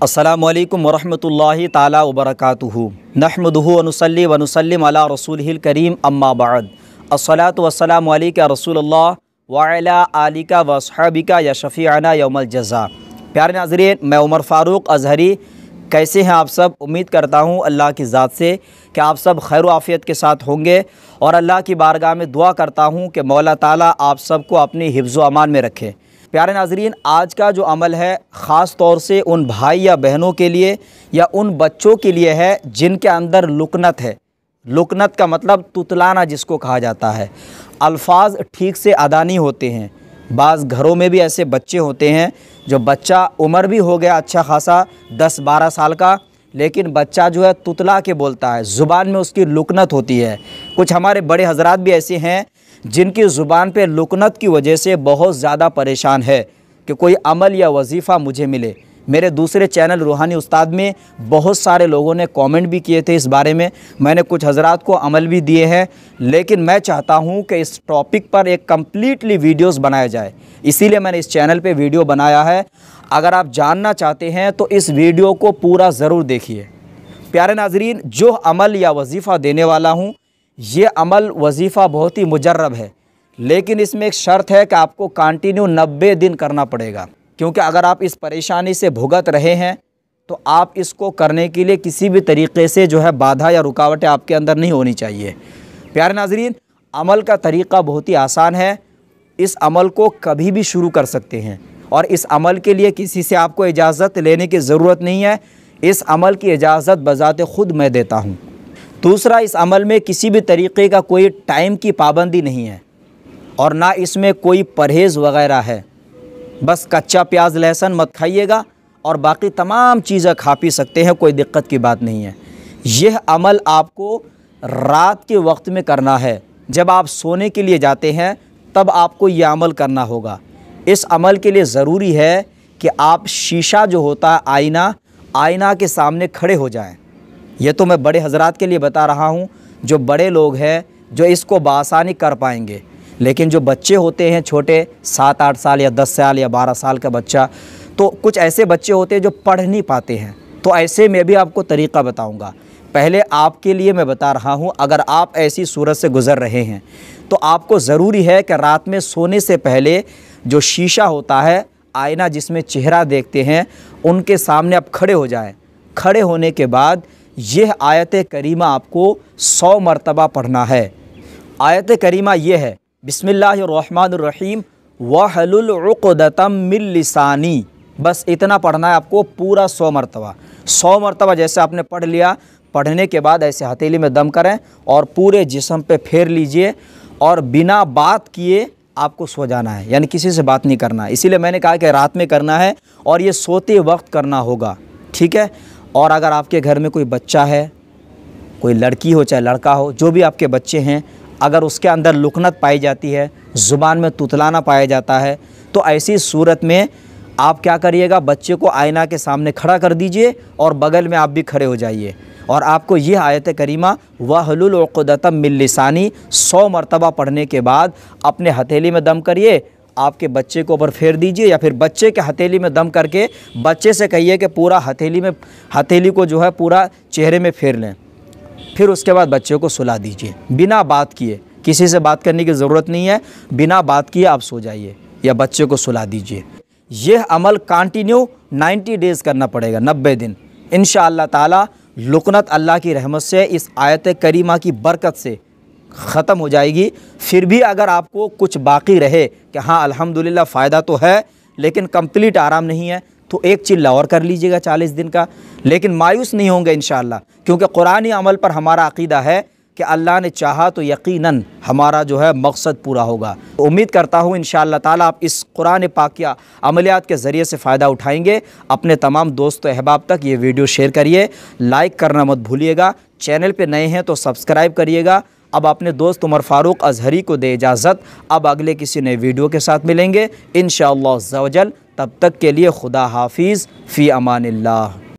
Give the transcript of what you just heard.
अस्सलामुअलैकुम वरहमतुल्लाहि ताला वबरकातुहू नहमदुहु व नुसल्ली व नुसल्लिम अला रसूलिहिल करीम अम्मा बाद अस्सलातु वस्सलामु अलैका रसूलल्लाह व अला आलिका व अस्हाबिका या शफ़ीअना यौमल जज़ा। प्यारे नाज़रीन, मैं उमर फ़ारूक अज़हरी। कैसे हैं आप सब? उम्मीद करता हूँ अल्लाह की ज़ात से कि आप सब खैर आफ़ियत के साथ होंगे और अल्लाह की बारगाह में दुआ करता हूँ कि मौला ताला आप सबको अपनी हिफ्ज़ व अमान में रखे। प्यारे नाज़रीन, आज का जो अमल है ख़ास तौर से उन भाई या बहनों के लिए या उन बच्चों के लिए है जिनके अंदर लुकनत है। लुकनत का मतलब तुतलाना जिसको कहा जाता है। अल्फाज ठीक से अदा नहीं होते हैं। बाज़ घरों में भी ऐसे बच्चे होते हैं जो बच्चा उम्र भी हो गया अच्छा खासा 10-12 साल का, लेकिन बच्चा जो है तुतला के बोलता है, ज़ुबान में उसकी लुकनत होती है। कुछ हमारे बड़े हजरात भी ऐसे हैं जिनकी ज़ुबान पे लुकनत की वजह से बहुत ज़्यादा परेशान है कि कोई अमल या वजीफ़ा मुझे मिले। मेरे दूसरे चैनल रूहानी उस्ताद में बहुत सारे लोगों ने कमेंट भी किए थे इस बारे में। मैंने कुछ हजरात को अमल भी दिए हैं, लेकिन मैं चाहता हूं कि इस टॉपिक पर एक कम्प्लीटली वीडियोस बनाया जाए, इसीलिए मैंने इस चैनल पे वीडियो बनाया है। अगर आप जानना चाहते हैं तो इस वीडियो को पूरा ज़रूर देखिए। प्यारे नाज़रीन, जो अमल या वजीफ़ा देने वाला हूँ ये अमल वजीफ़ा बहुत ही मुजर्रब है, लेकिन इसमें एक शर्त है कि आपको कंटिन्यू 90 दिन करना पड़ेगा, क्योंकि अगर आप इस परेशानी से भुगत रहे हैं तो आप इसको करने के लिए किसी भी तरीक़े से जो है बाधा या रुकावटें आपके अंदर नहीं होनी चाहिए। प्यारे नाज़रीन, अमल का तरीक़ा बहुत ही आसान है। इस अमल को कभी भी शुरू कर सकते हैं और इस अमल के लिए किसी से आपको इजाज़त लेने की ज़रूरत नहीं है। इस अमल की इजाज़त बज़ाते ख़ुद मैं देता हूँ। दूसरा, इस अमल में किसी भी तरीक़े का कोई टाइम की पाबंदी नहीं है और ना इसमें कोई परहेज़ वग़ैरह है। बस कच्चा प्याज लहसुन मत खाइएगा और बाकी तमाम चीज़ें खा पी सकते हैं, कोई दिक्कत की बात नहीं है। यह अमल आपको रात के वक्त में करना है। जब आप सोने के लिए जाते हैं तब आपको यह अमल करना होगा। इस अमल के लिए ज़रूरी है कि आप शीशा जो होता है आईना के सामने खड़े हो जाएं। ये तो मैं बड़े हजरात के लिए बता रहा हूँ, जो बड़े लोग हैं जो इसको बआसानी कर पाएंगे, लेकिन जो बच्चे होते हैं छोटे 7-8 साल या 10 साल या 12 साल का बच्चा, तो कुछ ऐसे बच्चे होते हैं जो पढ़ नहीं पाते हैं। तो ऐसे में भी आपको तरीक़ा बताऊंगा। पहले आपके लिए मैं बता रहा हूं, अगर आप ऐसी सूरत से गुज़र रहे हैं तो आपको ज़रूरी है कि रात में सोने से पहले जो शीशा होता है, आईना जिसमें चेहरा देखते हैं, उनके सामने आप खड़े हो जाएँ। खड़े होने के बाद यह आयत करीमा आपको 100 मरतबा पढ़ना है। आयत करीमा ये है, बिस्मिल्लाहिर्रहमानिर्रहीम वहलुल उक़दतम मिन लिसानी। बस इतना पढ़ना है आपको, पूरा 100 मरतबा। 100 मरतबा जैसे आपने पढ़ लिया, पढ़ने के बाद ऐसे हथेली में दम करें और पूरे जिस्म पे फेर लीजिए और बिना बात किए आपको सो जाना है, यानी किसी से बात नहीं करना। इसीलिए मैंने कहा कि रात में करना है और ये सोते वक्त करना होगा, ठीक है। और अगर आपके घर में कोई बच्चा है, कोई लड़की हो चाहे लड़का हो, जो भी आपके बच्चे हैं, अगर उसके अंदर लुकनत पाई जाती है, ज़ुबान में तुतलाना पाया जाता है, तो ऐसी सूरत में आप क्या करिएगा, बच्चे को आईना के सामने खड़ा कर दीजिए और बगल में आप भी खड़े हो जाइए और आपको यह आयत करीमा वहलुल उक़दतम मिन लिसानी 100 मरतबा पढ़ने के बाद अपने हथेली में दम करिए, आपके बच्चे को ऊपर फेर दीजिए या फिर बच्चे के हथेली में दम करके बच्चे से कहिए कि पूरा हथेली को जो है पूरा चेहरे में फेर लें। फिर उसके बाद बच्चे को सुला दीजिए बिना बात किए। किसी से बात करने की ज़रूरत नहीं है, बिना बात किए आप सो जाइए या बच्चे को सुला दीजिए। यह अमल कंटिन्यू 90 डेज़ करना पड़ेगा, 90 दिन। इंशाअल्लाह ताला लुकनत अल्लाह की रहमत से, इस आयत करीमा की बरकत से ख़त्म हो जाएगी। फिर भी अगर आपको कुछ बाकी रहे कि हाँ अल्हम्दुलिल्लाह फ़ायदा तो है लेकिन कंप्लीट आराम नहीं है, तो एक चिल्ला और कर लीजिएगा 40 दिन का, लेकिन मायूस नहीं होंगे इंशाअल्लाह, क्योंकि कुरानी अमल पर हमारा अक़ीदा है कि अल्लाह ने चाहा तो यकीनन हमारा जो है मकसद पूरा होगा। तो उम्मीद करता हूँ इंशाअल्लाह ताला आप इस कुरान पाक या अमलियात के ज़रिए से फ़ायदा उठाएंगे। अपने तमाम दोस्तों अहबाब तक ये वीडियो शेयर करिए, लाइक करना मत भूलिएगा। चैनल पे नए हैं तो सब्सक्राइब करिएगा। अब अपने दोस्त उमर फ़ारूक अज़हरी को दे इजाज़त। अब अगले किसी नए वीडियो के साथ मिलेंगे इंशाअल्लाह अज़्ज़ा वजल। तब तक के लिए खुदा हाफिज़, फ़ी अमानिल्लाह।